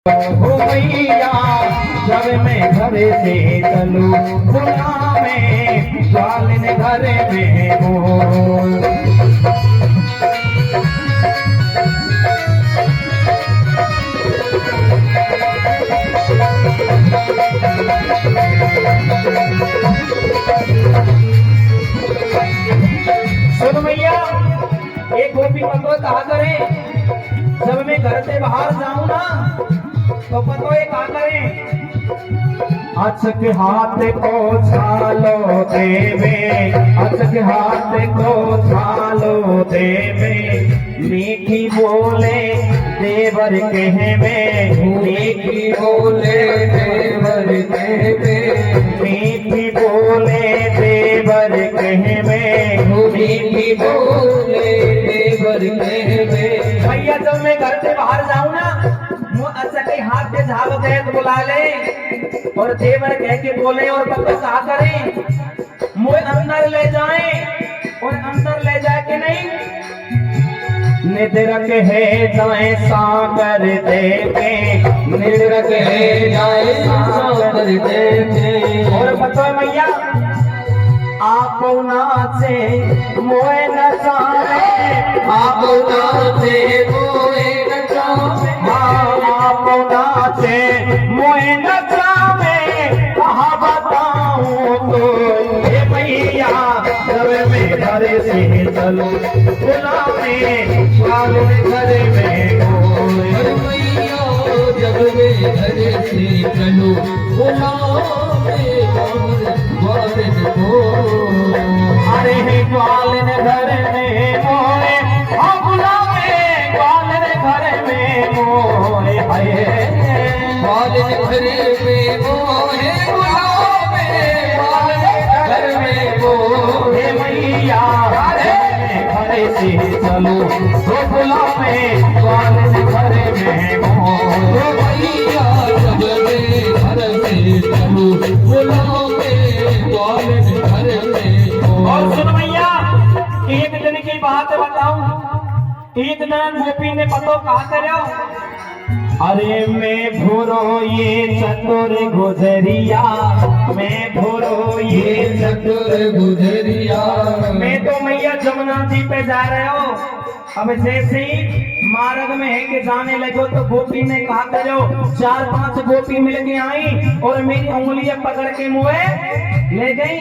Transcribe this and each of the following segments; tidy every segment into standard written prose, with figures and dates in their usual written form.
हो मैया जब मैं घर से चलूं खुला में जालिन घर में हो। सुन मैया एक गोपी पतो कहा करे जब मैं घर से बाहर जाऊं ना तो पतो ये कहा करे अचक हाथ को छालो देवे अचक हाथ को छालो देवे मीठी बोले देवर कहवे मीठी बोले देवर कहवे मीठी बोले देवर कहवे मीठी बोले देवर कहवे। भैया जब मैं घर से बाहर जाऊं ना के हाथ से झाल दे तो बुला ले और देवर कह के बोले और पता कहा करें मुझे अंदर ले जाए और अंदर ले जाए कि नहीं निद्रक है जाए सागर देखे निद्रक है जाए सागर देखे। और पता है मैया आप नाचे मोए नचाए आप नाचे मोए नचाए आप नाचे मोए नचावे कहा बताऊं तो ये मैया जब मैं घर से चलूं खुला में सालों घर में हो मैया जब मैं घर से चलूं खुला अरे ग्वालिन घर में मोए गुलामे ग्वालिन घर में मोए ग्वालिन घर में मोए गुलामे ग्वालिन घर में मोए मैया घर से चलो तो गुलामे ग्वालिन घर में मोए मैया जब मैं घर से चलो गुलामे ग्वालिन घर में। और सुन भैया एक दिन की बात बताऊं एक दिन गोपी ने पतो कहा करो अरे मैं भूरो ये चतुर गुजरिया मैं भूरो ये चतुर गुजरिया। मैं तो मैया जमुना जी पे जा रहे हो अब जैसे ही मार्ग में है कि जाने लगो तो गोपी ने कहा करो 4-5 गोपी मिल के आई और मेरी उंगलियां पकड़ के मुए ले गई।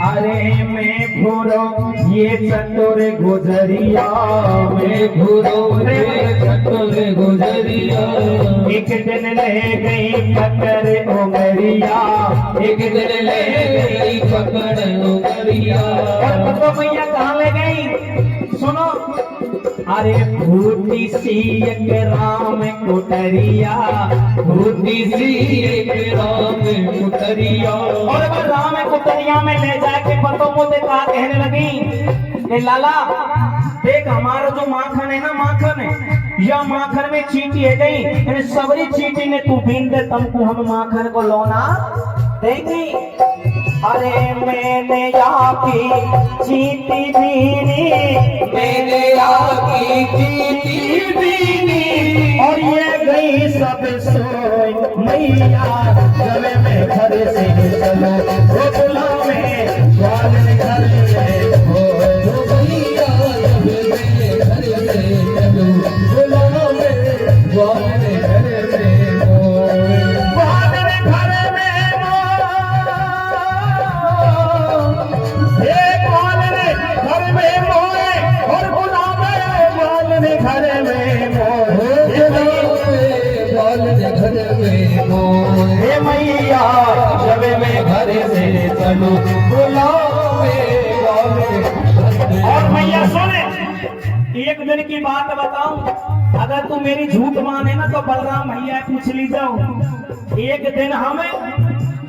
अरे मैं भूरो ये चतुर गुजरिया मैं भूरो ये चतुर गुजरिया। एक दिन ले गई पकड़ उंगलिया एक दिन ले गई पकड़ उंगलिया। और पतो मैया कहाँ ले गई सुनो अरे भूती सी एक राम कुटरिया भूती सी एक राम कुटरिया। और वो राम कुटरिया में ले जाके पतो मुझे कहा कहने लगी लाला देख हमारा जो माखन है ना माखन है या माखन में चींटी है गई सबरी चींटी ने तू बीन दे तुमको हम माखन को लौना देंगे। अरे मैंने आपकी चींटी बीनी मैंने आपकी चींटी बीनी और ये गई सब सोई मैया जब मैं घर से चलो वो बुला में ग्वालिन घर में हो मैया जब मैं घर से चलो बुला में ग्वालिन घर में हो ग्वालिन घर में घर में मोए और गुलामे ग्वालिन घर में मोए ग्वालिन घर में मोए मैया जब मैं घर से चलूं गुलामे ग्वालिन। और मैया सुने एक दिन की बात बताऊं अगर तू मेरी झूठ माने ना तो बलराम भैया पूछ ली जाओ। एक दिन हम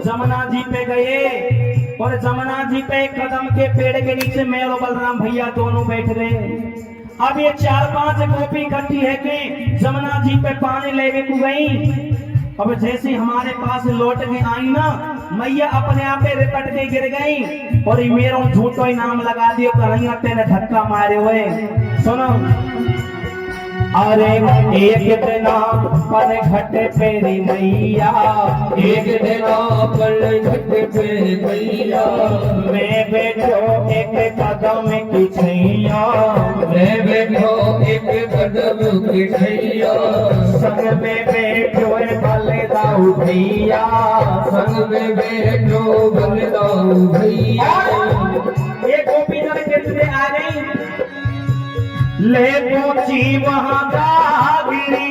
जमुना जी पे गए और जमुना जी पे कदम के पेड़ के नीचे मैं और बलराम भैया दोनों बैठ गए। अब ये 4-5 गोपी इकट्ठी है कि जमुना जी पे पानी लेवे को गई। अब जैसे हमारे पास लौट के आई ना मैया अपने आप रिपट के गिर गई और मेरा झूठो ही नाम लगा दियो कन्हैया तेरे धक्का मारे हुए। सुनो अरे एक दिन पन घट पेरी मैया, एक दिन पर घट पे मैया, मैं बैठो एक कदम की छैया, मैं बैठो एक कदम की छैया, संग में बैठो बलदाऊ भैया, संग में बैठो बलदाऊ भैया। एक गोपी जन गिरते आ गई, ले पहुंची वहां गागरी,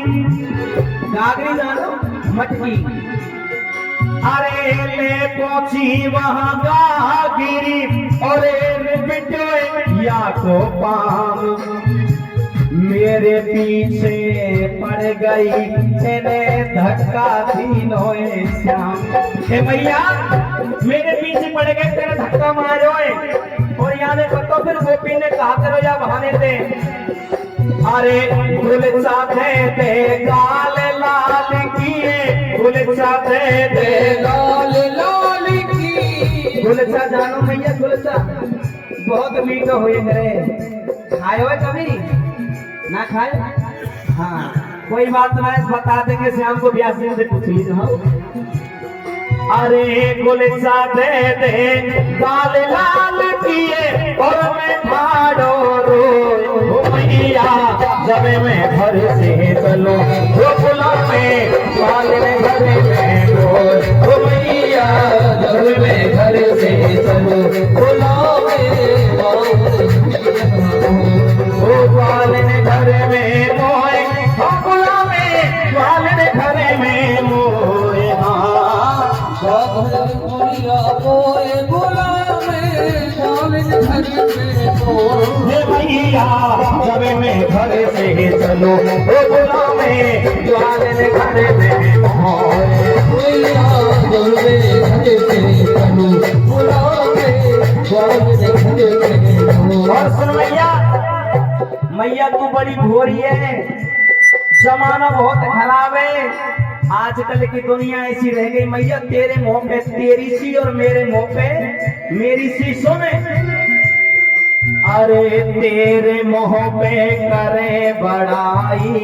गागरी जानो मटकी, अरे ले पहुंची वहां गागरी, अरे बिटे या को पाम मेरे पीछे पड़ गई, इन्हें धक्का तीनों श्याम। हे मैया मेरे पीछे पड़ गए, तेरे धक्का मारो, और यहाँ देखो तो फिर गोपी ने कहा करो या बहाने थे, अरे गुल साथे दे गाल लाल किए, गुल साथे दे लाल लाल की, गुलचा जानो मैया, गुलचा बहुत मीठा हुए करे, खाए हुए कभी ना खाए? हाँ कोई बात नहीं, बता देंगे श्याम को, ब्यासी से पूछ लीजिए हम। अरे गुलचा दे दे गाल लाल किए, और मैं भाड़ो रो मैया, जब मैं घर से चलो गोकुला में, पालने घर में रो मैया, जब मैं घर से चलो गोकुला में, ओ पालने घर में मोए, गोकुला में पालने घर में मोए, भैया जब मैं घर से चलो गोकुला में, पालने घर में मोए, और सुन मैया, मैया तू बड़ी भोरी है, जमाना बहुत खराब है, आजकल की दुनिया ऐसी रह गई मैया, तेरे मुंह पे तेरी सी और मेरे मुंह पे मेरी सी। सुन अरे तेरे मुंह पे करे बड़ाई,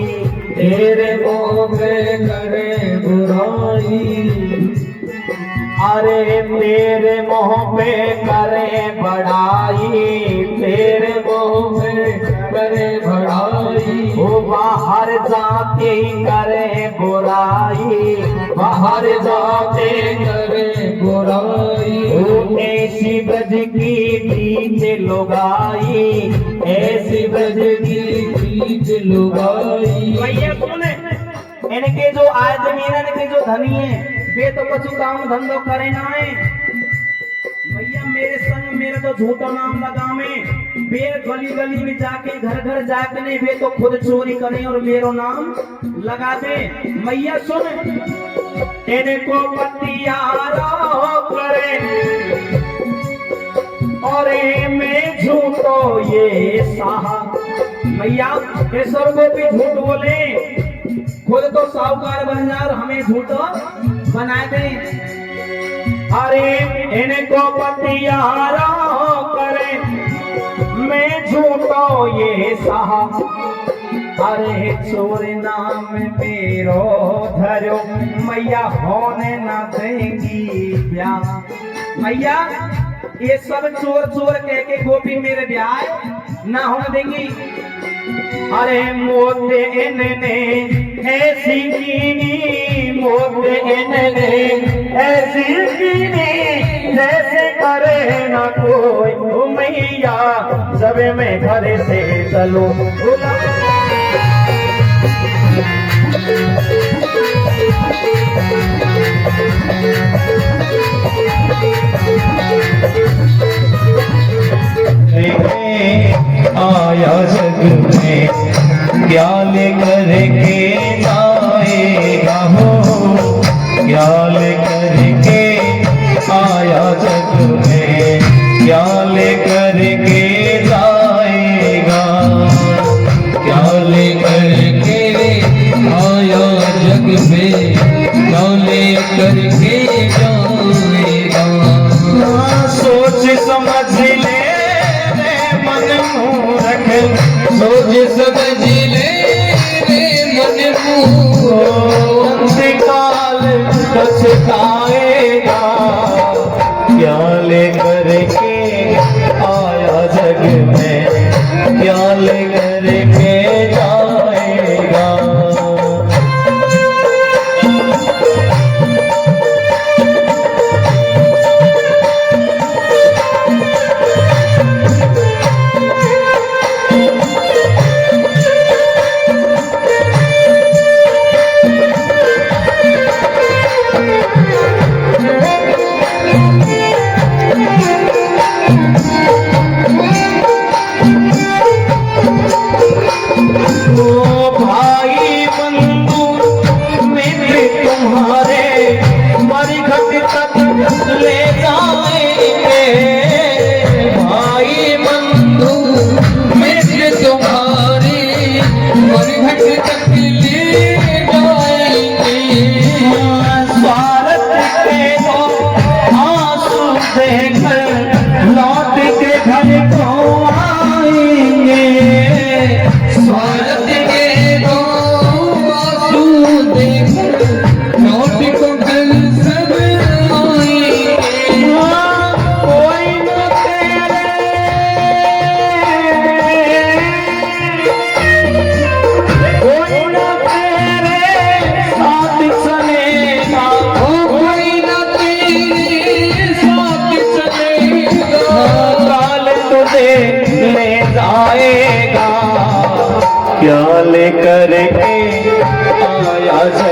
तेरे मुंह पे करे बुराई, अरे तेरे मुंह पे करे बड़ाई, तेरे मुंह पे करे बड़ाई, वो बाहर जाते करे बुराई, बाहर जाते करे बुराई, वो ऐसी ब्रज की प्रीत लुगाई, ऐसी ब्रज की प्रीत लुगाई। भैया सुने, इनके जो आय जमीन, इनके जो धनी है, वे तो कुछ काम धंधो करे ना है भैया, मेरे संग मेरा तो झूठा नाम लगा में, वे गली गली में जाके घर घर जाके नहीं, वे तो खुद चोरी करें और मेरा नाम लगा दे। मैया सुन, इनको पतियारो करे, और मैं झूठो ये साहा, मैया ये सब को भी झूठ बोले, खुद तो साहूकार बन जा और हमें झूठो बना दे। अरे इनको पतियारो करे, मैं झूठो ये साहा, अरे चोर नाम मेरो धरो, मैया होने ना देंगी ब्याह। मैया ये सब चोर चोर कह के गोपी मेरे ब्याह ना होने देंगी। अरे मोते इनने ऐसी कीनी, मोते इनने ऐसी कीनी, जैसे करे ना कोई, ओ मैया जब मैं घर से चलो आया जग में, क्या लेकर के आएगा हो, क्या लेकर के आया जग में, क्या लेकर के जाएगा, क्या लेकर के आया जग में, क्या लेकर के जाएगा। सोच समझ ले मन मूरख, सोच समझ ले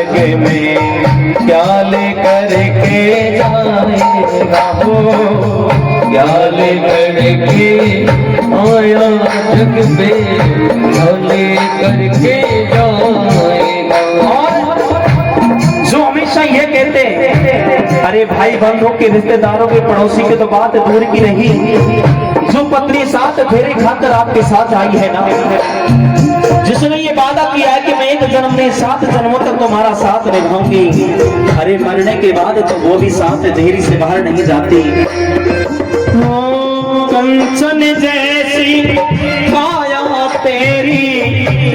जग में क्या लेकर के जाएगा वो, क्या लेकर के आया जग में, क्या लेकर के जाएगा। जो हमेशा ये कहते अरे भाई बंधुओं के रिश्तेदारों के पड़ोसी के तो बात दूर की रही, जो पत्नी साथ फेरे खाकर आपके साथ आई है ना, जिसने ये वादा किया है कि मैं एक जन्म में 7 जन्मों तक तुम्हारा साथ निभाऊंगी, अरे मरने के बाद तो वो भी साथ देरी से बाहर नहीं जाती। कंचन जैसी काया तेरी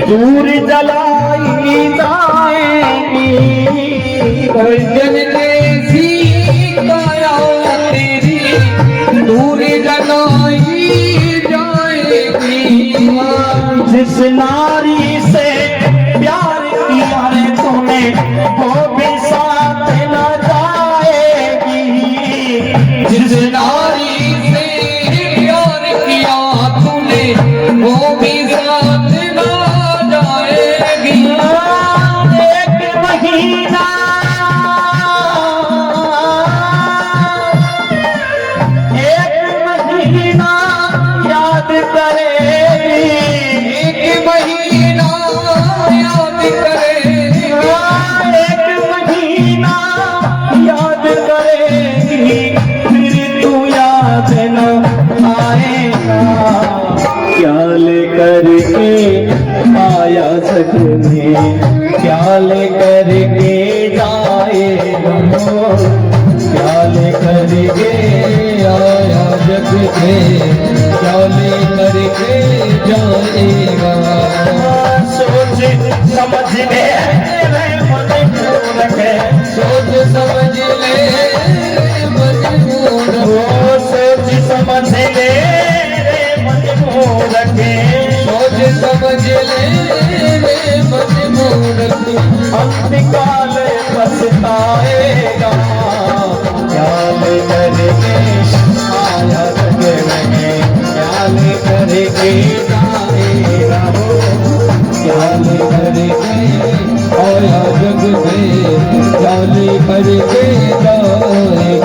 दूर जलाई जाएगी, कंचन जैसी काया तेरी दूर जलाई जाएगी। जिस नारी से प्यार किया है तूने वो भी साथ न जाएगी, जिस नारी से प्यार किया तूने वो भी साथ ना जाएगी। एक महीना याद करेगी, एक महीना याद करेगी, एक महीना याद करेगी, फिर तू याद न आएगा। क्या लेकर के आया जग में, क्या लेकर के जाएगा, क्या लेकर के आया जग में, क्या लेकर के जाएगा। सोच समझ ले मजबूर है, सोच समझ ले मजबूर, वो सोच समझ ले मजबूर है, सोच समझ ले मजबूर। अंतकाल पछताएगा, क्या लेकर के आया जग में, क्या लेकर के जाएगा वो, क्या लेकर के आया जग में, क्या लेकर के जाएगा।